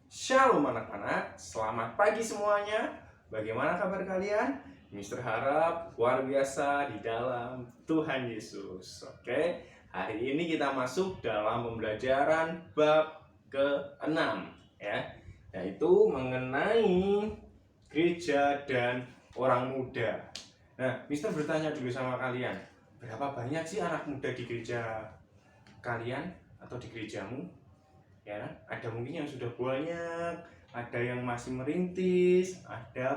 Shalom anak-anak, selamat pagi semuanya. Bagaimana kabar kalian? Mister harap luar biasa di dalam Tuhan Yesus. Oke, hari ini kita masuk dalam pembelajaran bab ke-6 ya, yaitu mengenai gereja dan orang muda. Nah, Mister bertanya dulu sama kalian, berapa banyak sih anak muda di gereja kalian atau di gerejamu? Ya, ada mungkin yang sudah banyak, ada yang masih merintis, ada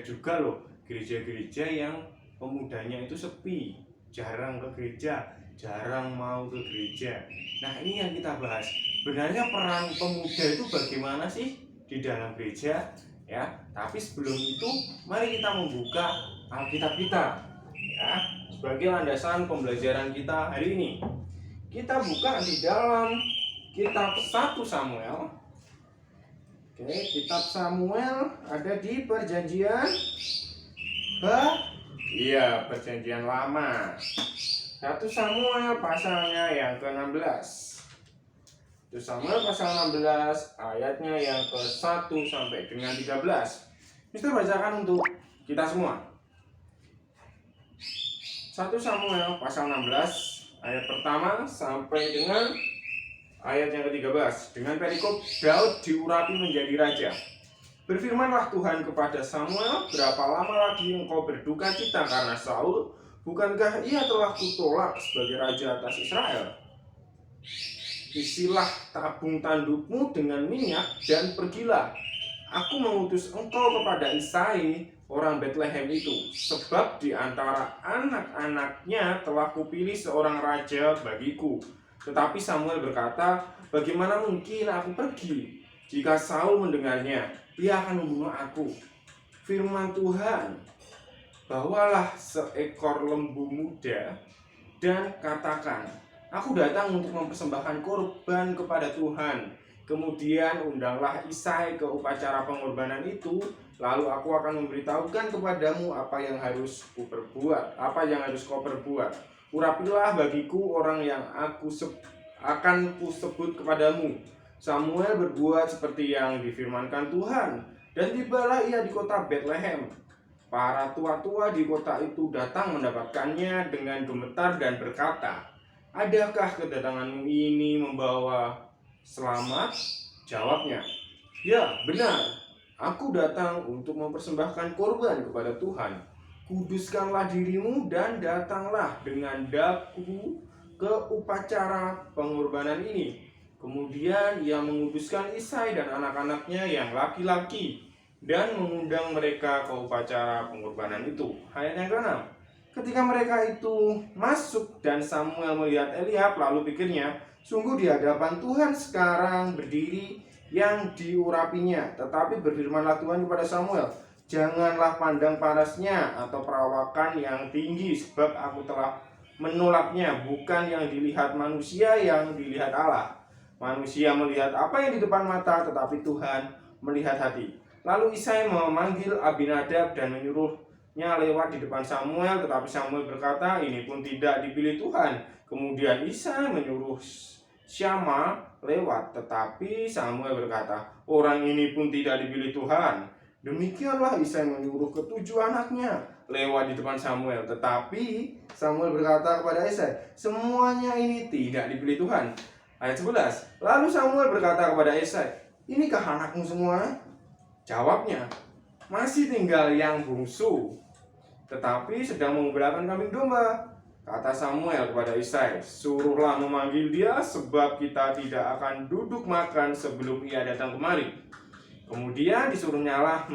juga loh gereja-gereja yang pemudanya itu sepi, jarang ke gereja, jarang mau ke gereja. Nah, ini yang kita bahas. Sebenarnya peran pemuda itu bagaimana sih di dalam gereja? Ya, tapi sebelum itu mari kita membuka Alkitab kita ya, sebagai landasan pembelajaran kita hari ini. Kita buka di dalam kitab 1 Samuel. Oke, kitab Samuel ada di perjanjian perjanjian lama. 1 Samuel pasalnya yang ke-16. 1 Samuel pasal 16 ayatnya yang ke-1 sampai dengan 13. Mister bacakan untuk kita semua. 1 Samuel pasal 16 ayat pertama sampai dengan ayat yang ke-13. Dengan perikop Daud diurapi menjadi raja. Berfirmanlah Tuhan kepada Samuel, berapa lama lagi engkau berduka cita karena Saul? Bukankah ia telah kutolak sebagai raja atas Israel? Isilah tabung tandukmu dengan minyak dan pergilah. Aku mengutus engkau kepada Isai, orang Betlehem itu, sebab di antara anak-anaknya telah kupilih seorang raja bagiku. Tetapi Samuel berkata, bagaimana mungkin aku pergi? Jika Saul mendengarnya, dia akan membunuh aku. Firman Tuhan, bawalah seekor lembu muda dan katakan, aku datang untuk mempersembahkan korban kepada Tuhan. Kemudian undanglah Isai ke upacara pengorbanan itu, lalu aku akan memberitahukan kepadamu apa yang harus kau perbuat. Urapilah bagiku orang yang akan kusebut kepadamu. Samuel berbuat seperti yang difirmankan Tuhan, dan tibalah ia di kota Betlehem. Para tua-tua di kota itu datang mendapatkannya dengan gemetar dan berkata, adakah kedatanganmu ini membawa selamat? Jawabnya, ya benar, aku datang untuk mempersembahkan korban kepada Tuhan. Kuduskanlah dirimu dan datanglah dengan daku ke upacara pengorbanan ini. Kemudian ia menguduskan Isai dan anak-anaknya yang laki-laki dan mengundang mereka ke upacara pengorbanan itu. Ayat yang ke-6. Ketika mereka itu masuk dan Samuel melihat Eliab, lalu pikirnya, sungguh di hadapan Tuhan sekarang berdiri yang diurapinya. Tetapi berfirmanlah Tuhan kepada Samuel, janganlah pandang parasnya atau perawakan yang tinggi, sebab aku telah menolaknya. Bukan yang dilihat manusia, yang dilihat Allah. Manusia melihat apa yang di depan mata, tetapi Tuhan melihat hati. Lalu Isai memanggil Abinadab dan menyuruhnya lewat di depan Samuel, tetapi Samuel berkata, ini pun tidak dipilih Tuhan. Kemudian Isai menyuruh Syama lewat, tetapi Samuel berkata, orang ini pun tidak dipilih Tuhan. Demikianlah Isai menyuruh ketujuh anaknya lewat di depan Samuel, tetapi Samuel berkata kepada Isai, semuanya ini tidak dipilih Tuhan. Ayat 11. Lalu Samuel berkata kepada Isai, inikah anakmu semua? Jawabnya, masih tinggal yang bungsu, tetapi sedang mengembalakan kambing domba. Kata Samuel kepada Isai, suruhlah memanggil dia, sebab kita tidak akan duduk makan sebelum ia datang kemari. Kemudian disuruhnyalah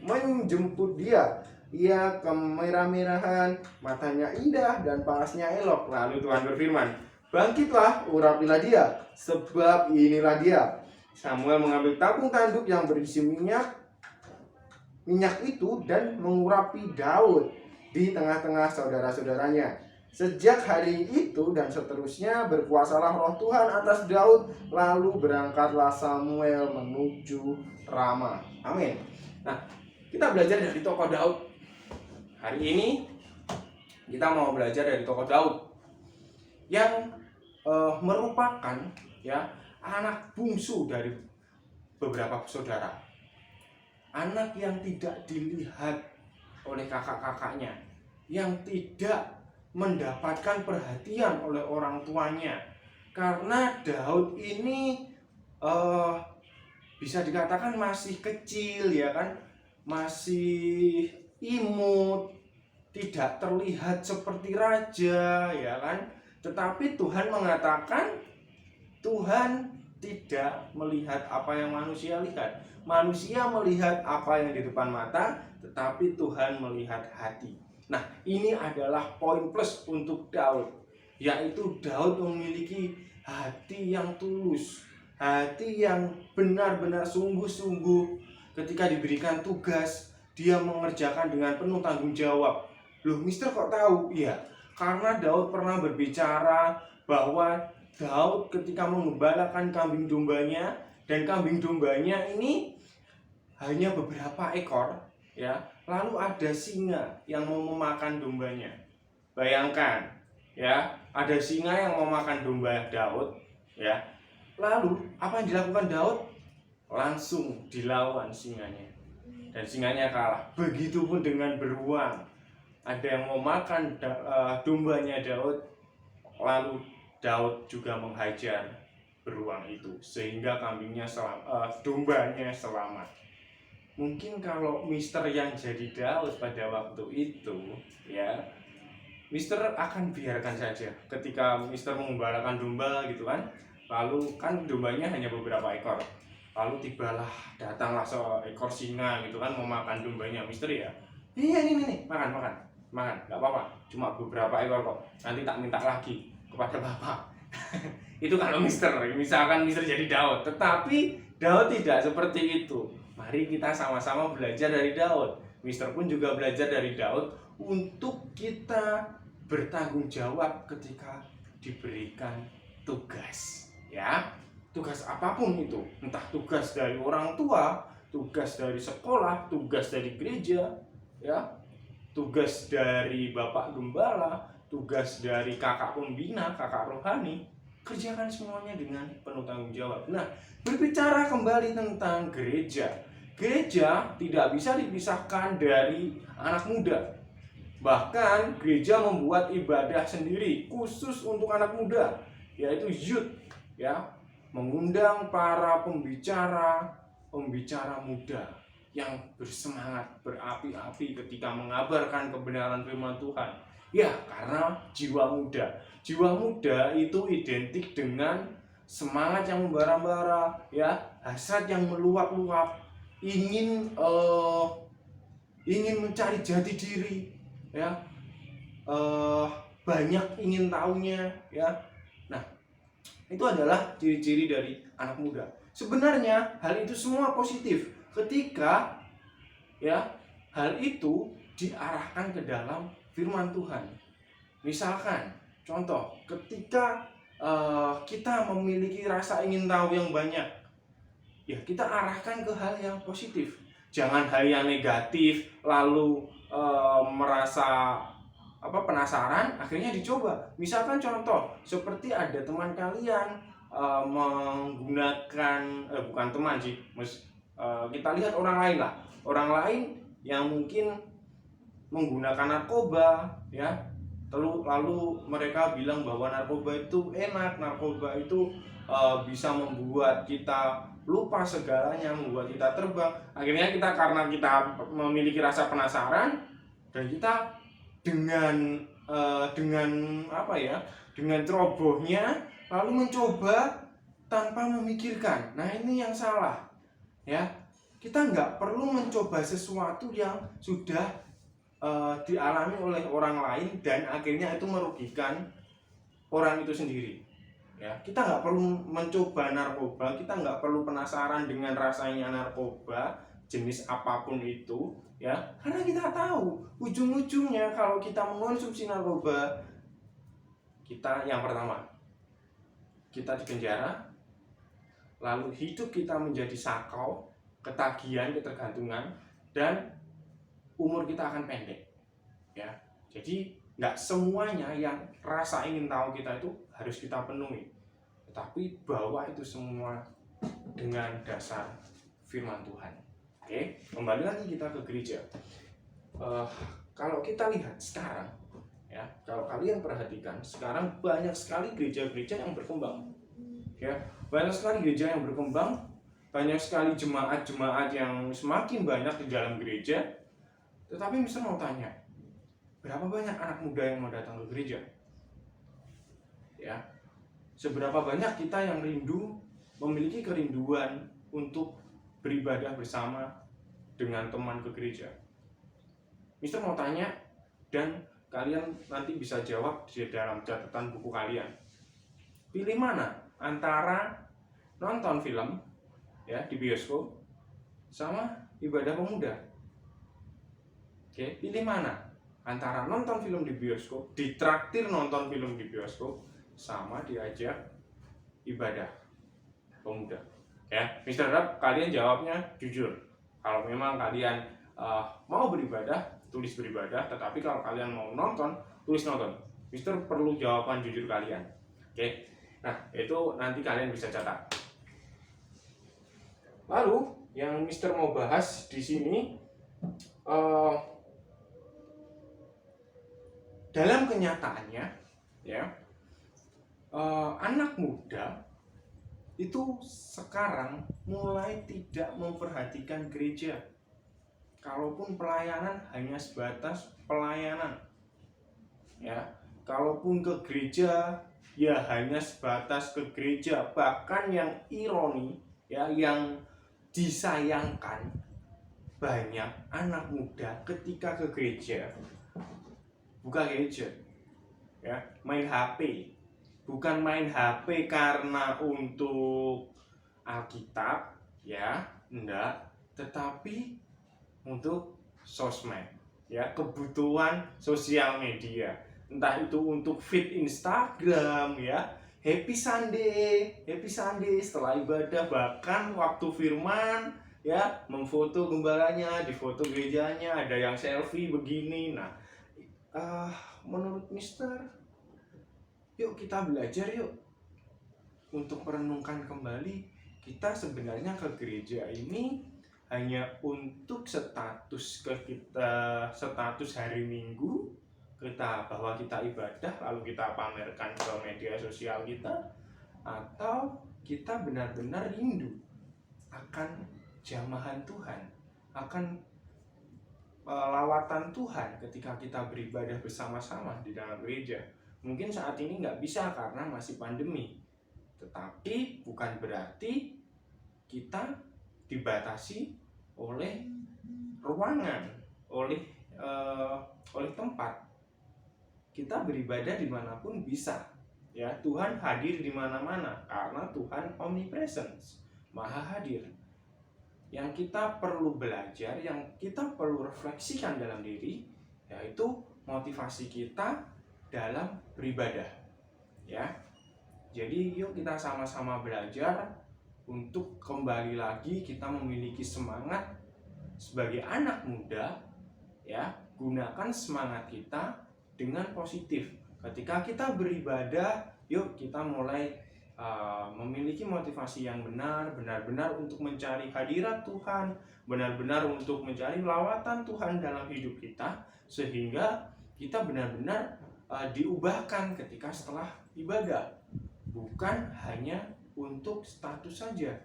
menjemput dia. Ia kemerah-merahan, matanya indah dan parasnya elok. Lalu Tuhan berfirman, bangkitlah, urapilah dia, sebab inilah dia. Samuel mengambil tabung tanduk yang berisi minyak itu dan mengurapi Daud di tengah-tengah saudara-saudaranya. Sejak hari itu dan seterusnya berkuasalah roh Tuhan atas Daud, lalu berangkatlah Samuel menuju Rama. Amin. Nah, kita belajar dari tokoh Daud. Hari ini kita mau belajar dari tokoh Daud yang merupakan ya anak bungsu dari beberapa saudara, anak yang tidak dilihat oleh kakak-kakaknya, yang tidak mendapatkan perhatian oleh orang tuanya. Karena Daud ini bisa dikatakan masih kecil, ya kan, masih imut, tidak terlihat seperti raja, ya kan. Tetapi Tuhan mengatakan Tuhan tidak melihat apa yang manusia lihat. Manusia melihat apa yang di depan mata, tetapi Tuhan melihat hati. Nah, ini adalah poin plus untuk Daud, yaitu Daud memiliki hati yang tulus, hati yang benar-benar sungguh-sungguh. Ketika diberikan tugas, dia mengerjakan dengan penuh tanggung jawab. Loh, Mister kok tahu? Iya, karena Daud pernah berbicara bahwa Daud ketika mengembalakan kambing dombanya, dan kambing dombanya ini hanya beberapa ekor, ya. Lalu ada singa yang mau memakan dombanya. Bayangkan, ya, ada singa yang mau makan domba Daud, ya. Lalu apa yang dilakukan Daud? Langsung dilawan singanya, dan singanya kalah. Begitupun dengan beruang, ada yang mau makan dombanya Daud, lalu Daud juga menghajar beruang itu sehingga dombanya selamat. Mungkin kalau Mister yang jadi Daud pada waktu itu, ya, Mister akan biarkan saja ketika Mister mengembalakan domba gitu kan. Lalu kan dombanya hanya beberapa ekor. Lalu datanglah seekor singa gitu kan memakan dombanya Mister, ya. Iya, ini makan, nggak apa-apa, cuma beberapa ekor kok. Nanti tak minta lagi kepada Bapak. Itu kalau misalkan Mister jadi Daud. Tetapi Daud tidak seperti itu. Mari kita sama-sama belajar dari Daud. Mister pun juga belajar dari Daud untuk kita bertanggung jawab ketika diberikan tugas, ya. Tugas apapun itu, entah tugas dari orang tua, tugas dari sekolah, tugas dari gereja, ya, tugas dari Bapak Gembala, tugas dari kakak pembina, kakak rohani, kerjakan semuanya dengan penuh tanggung jawab. Nah, berbicara kembali tentang gereja, gereja tidak bisa dipisahkan dari anak muda. Bahkan gereja membuat ibadah sendiri khusus untuk anak muda, yaitu youth, ya, mengundang para pembicara muda yang bersemangat, berapi-api ketika mengabarkan kebenaran firman Tuhan. Ya, karena jiwa muda itu identik dengan semangat yang membara-bara, ya, hasrat yang meluap-luap, ingin mencari jati diri, ya, banyak ingin tahunya, ya. Nah, itu adalah ciri-ciri dari anak muda. Sebenarnya hal itu semua positif ketika, ya, hal itu diarahkan ke dalam firman Tuhan. Misalkan contoh, ketika kita memiliki rasa ingin tahu yang banyak, ya, kita arahkan ke hal yang positif. Jangan hal yang negatif lalu merasa penasaran akhirnya dicoba. Misalkan contoh seperti ada teman kalian menggunakan bukan teman sih, kita lihat orang lain yang mungkin menggunakan narkoba, ya. Lalu mereka bilang bahwa narkoba itu enak, narkoba itu bisa membuat kita lupa segalanya, membuat kita terbang. Akhirnya karena kita memiliki rasa penasaran, dan kita dengan dengan cerobohnya lalu mencoba tanpa memikirkan. Nah, ini yang salah, ya. Kita nggak perlu mencoba sesuatu yang sudah dialami oleh orang lain dan akhirnya itu merugikan orang itu sendiri, ya. Kita nggak perlu mencoba narkoba, kita nggak perlu penasaran dengan rasanya narkoba jenis apapun itu, ya, karena kita tahu ujung-ujungnya kalau kita mengonsumsi narkoba, kita yang pertama, kita dipenjara, lalu hidup kita menjadi sakau, ketagihan, ketergantungan, dan umur kita akan pendek, ya. Jadi nggak semuanya yang rasa ingin tahu kita itu harus kita penuhi, tetapi bawa itu semua dengan dasar firman Tuhan. Oke, kembali lagi kita ke gereja. Kalau kita lihat sekarang, ya, kalau kalian perhatikan, sekarang banyak sekali gereja-gereja yang berkembang. Ya, banyak sekali gereja yang berkembang, banyak sekali jemaat-jemaat yang semakin banyak di dalam gereja. Tetapi Mister mau tanya, berapa banyak anak muda yang mau datang ke gereja? Ya, seberapa banyak kita yang memiliki kerinduan untuk beribadah bersama dengan teman ke gereja? Mister mau tanya, dan kalian nanti bisa jawab di dalam catatan buku kalian. Pilih mana antara nonton film, ya, di bioskop sama ibadah pemuda? Oke, pilih mana antara nonton film di bioskop, ditraktir nonton film di bioskop, sama diajak ibadah pemuda? Ya, Mister harap kalian jawabnya jujur. Kalau memang kalian mau beribadah, tulis beribadah. Tetapi kalau kalian mau nonton, tulis nonton. Mister perlu jawaban jujur kalian. Oke, nah itu nanti kalian bisa catat. Lalu yang Mister mau bahas di sini, dalam kenyataannya, ya, anak muda itu sekarang mulai tidak memperhatikan gereja. Kalaupun pelayanan hanya sebatas pelayanan, ya, kalaupun ke gereja ya hanya sebatas ke gereja. Bahkan yang ironi, ya, yang disayangkan, banyak anak muda ketika ke gereja buka gadget, ya, main HP. Bukan main HP karena untuk Alkitab, ya, enggak, tetapi untuk sosmed, ya, kebutuhan sosial media. Entah itu untuk feed Instagram, ya, happy Sunday setelah ibadah, bahkan waktu firman, ya, memfoto gembalanya, difoto gerejanya, ada yang selfie begini. Nah, menurut Mister, yuk kita belajar yuk untuk merenungkan kembali, kita sebenarnya ke gereja ini hanya untuk status hari Minggu kita, bahwa kita ibadah lalu kita pamerkan ke media sosial kita, atau kita benar-benar rindu akan jamahan Tuhan, akan lawatan Tuhan ketika kita beribadah bersama-sama di dalam gereja. Mungkin saat ini nggak bisa karena masih pandemi, tetapi bukan berarti kita dibatasi oleh ruangan, oleh tempat. Kita beribadah dimanapun bisa, ya. Tuhan hadir di mana-mana karena Tuhan omnipresence, maha hadir. Yang kita perlu belajar, yang kita perlu refleksikan dalam diri, yaitu motivasi kita dalam beribadah, ya. Jadi yuk kita sama-sama belajar untuk kembali lagi kita memiliki semangat sebagai anak muda, ya. Gunakan semangat kita dengan positif. Ketika kita beribadah, yuk kita mulai memiliki motivasi yang benar-benar untuk mencari hadirat Tuhan, benar-benar untuk mencari lawatan Tuhan dalam hidup kita, sehingga kita benar-benar diubahkan ketika setelah ibadah, bukan hanya untuk status saja,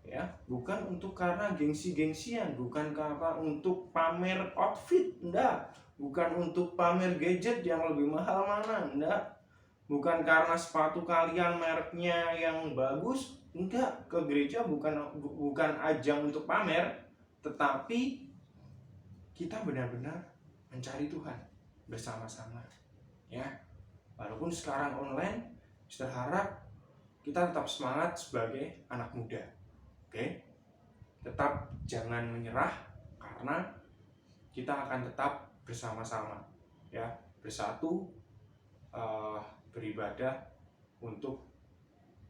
ya, bukan untuk karena gengsi-gengsian, bukan karena untuk pamer outfit, enggak, bukan untuk pamer gadget yang lebih mahal mana, enggak, bukan karena sepatu kalian mereknya yang bagus, enggak. Ke gereja bukan ajang untuk pamer, tetapi kita benar-benar mencari Tuhan bersama-sama, ya. Walaupun sekarang online, saya harap kita tetap semangat sebagai anak muda, oke? Tetap jangan menyerah, karena kita akan tetap bersama-sama, ya, bersatu, beribadah untuk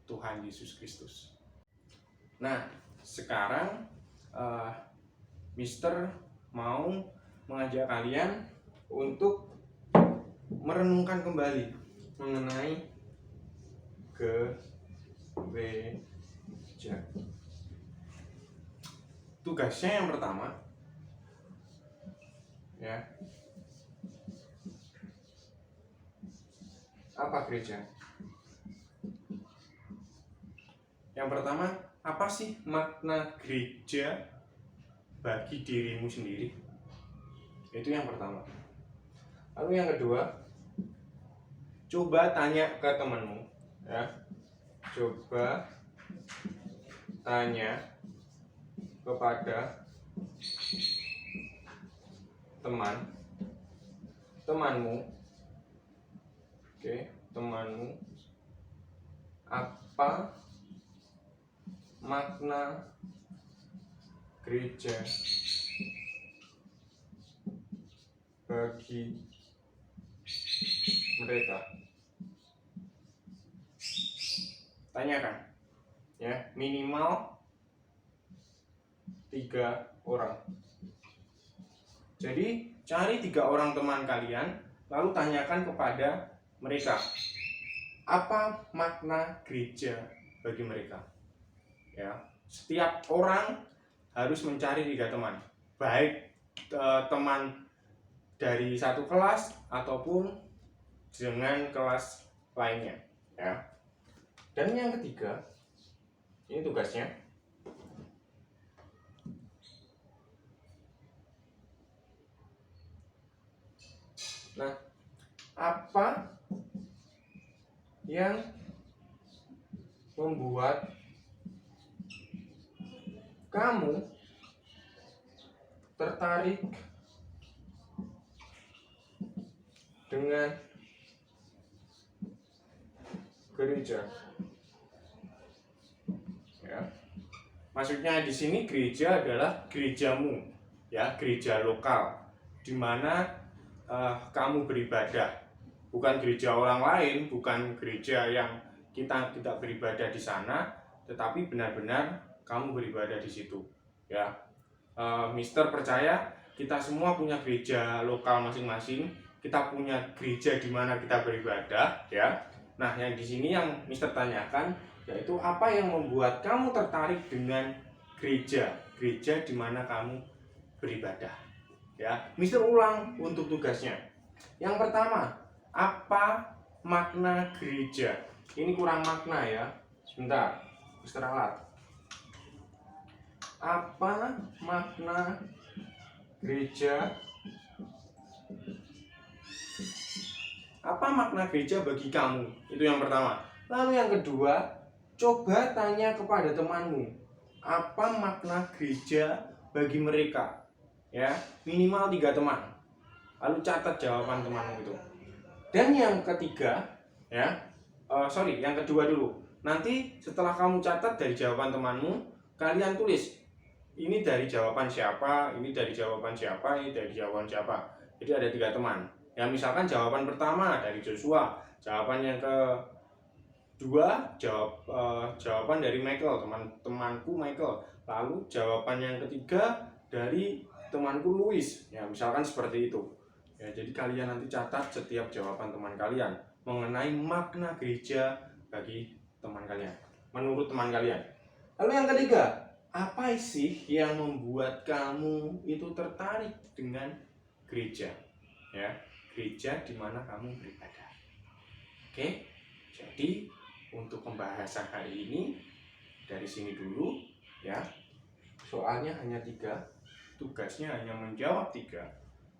Tuhan Yesus Kristus. Nah, sekarang Mister mau mengajak kalian untuk merenungkan kembali mengenai gereja. Tugasnya yang pertama, ya, apa gereja? Yang pertama, apa sih makna gereja bagi dirimu sendiri? Itu yang pertama. Lalu yang kedua, coba tanya ke temanmu, ya. Coba tanya kepada temanmu, oke, temanmu, apa makna gereja bagi mereka. Tanyakan, ya, minimal 3 orang. Jadi cari 3 orang teman kalian, lalu tanyakan kepada mereka, apa makna gereja bagi mereka. Ya, setiap orang harus mencari 3 teman, baik teman dari satu kelas ataupun dengan kelas lainnya, ya. Dan yang ketiga, ini tugasnya. Nah, apa yang membuat kamu tertarik dengan gereja? Ya. Maksudnya di sini gereja adalah gerejamu, ya, gereja lokal di mana kamu beribadah, bukan gereja orang lain, bukan gereja yang kita tidak beribadah di sana, tetapi benar-benar kamu beribadah di situ, ya. Mister percaya kita semua punya gereja lokal masing-masing, kita punya gereja di mana kita beribadah, ya. Nah, yang di sini yang Mister tanyakan yaitu apa yang membuat kamu tertarik dengan gereja di mana kamu beribadah, ya. Mister ulang untuk tugasnya. Yang pertama, apa makna gereja? Ini kurang makna, ya. Sebentar, Mister Alat. Apa makna gereja? Apa makna gereja bagi kamu? Itu yang pertama. Lalu yang kedua, coba tanya kepada temanmu, apa makna gereja bagi mereka? Ya, minimal 3 teman. Lalu catat jawaban temanmu itu. Dan yang ketiga, ya, yang kedua dulu. Nanti setelah kamu catat dari jawaban temanmu, kalian tulis, ini dari jawaban siapa, ini dari jawaban siapa, ini dari jawaban siapa. Jadi ada 3 teman. Ya, misalkan jawaban pertama dari Joshua, jawaban yang kedua jawaban dari Michael, temanku Michael. Lalu jawaban yang ketiga dari temanku Louis. Ya, misalkan seperti itu. Ya, jadi kalian nanti catat setiap jawaban teman kalian mengenai makna gereja bagi teman kalian, menurut teman kalian. Lalu yang ketiga, apa sih yang membuat kamu itu tertarik dengan gereja? Ya, gereja di mana kamu beribadah. Oke, jadi untuk pembahasan hari ini dari sini dulu, ya. Soalnya hanya 3, tugasnya hanya menjawab 3.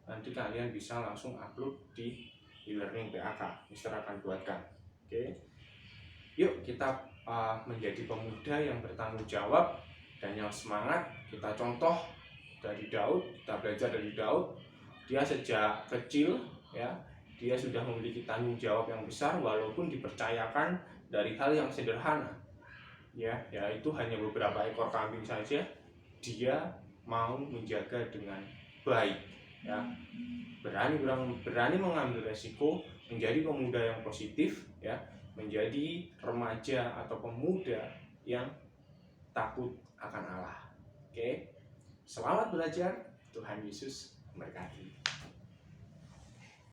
Nanti kalian bisa langsung upload di e-learning PAK. Mister akan buatkan. Oke, yuk kita menjadi pemuda yang bertanggung jawab dan yang semangat. Kita contoh dari Daud, kita belajar dari Daud. Dia sejak kecil, ya, dia sudah memiliki tanggung jawab yang besar walaupun dipercayakan dari hal yang sederhana, ya, yaitu hanya beberapa ekor kambing saja. Dia mau menjaga dengan baik, ya, berani mengambil resiko, menjadi pemuda yang positif, ya, menjadi remaja atau pemuda yang takut akan Allah. Oke, selamat belajar. Tuhan Yesus memberkati.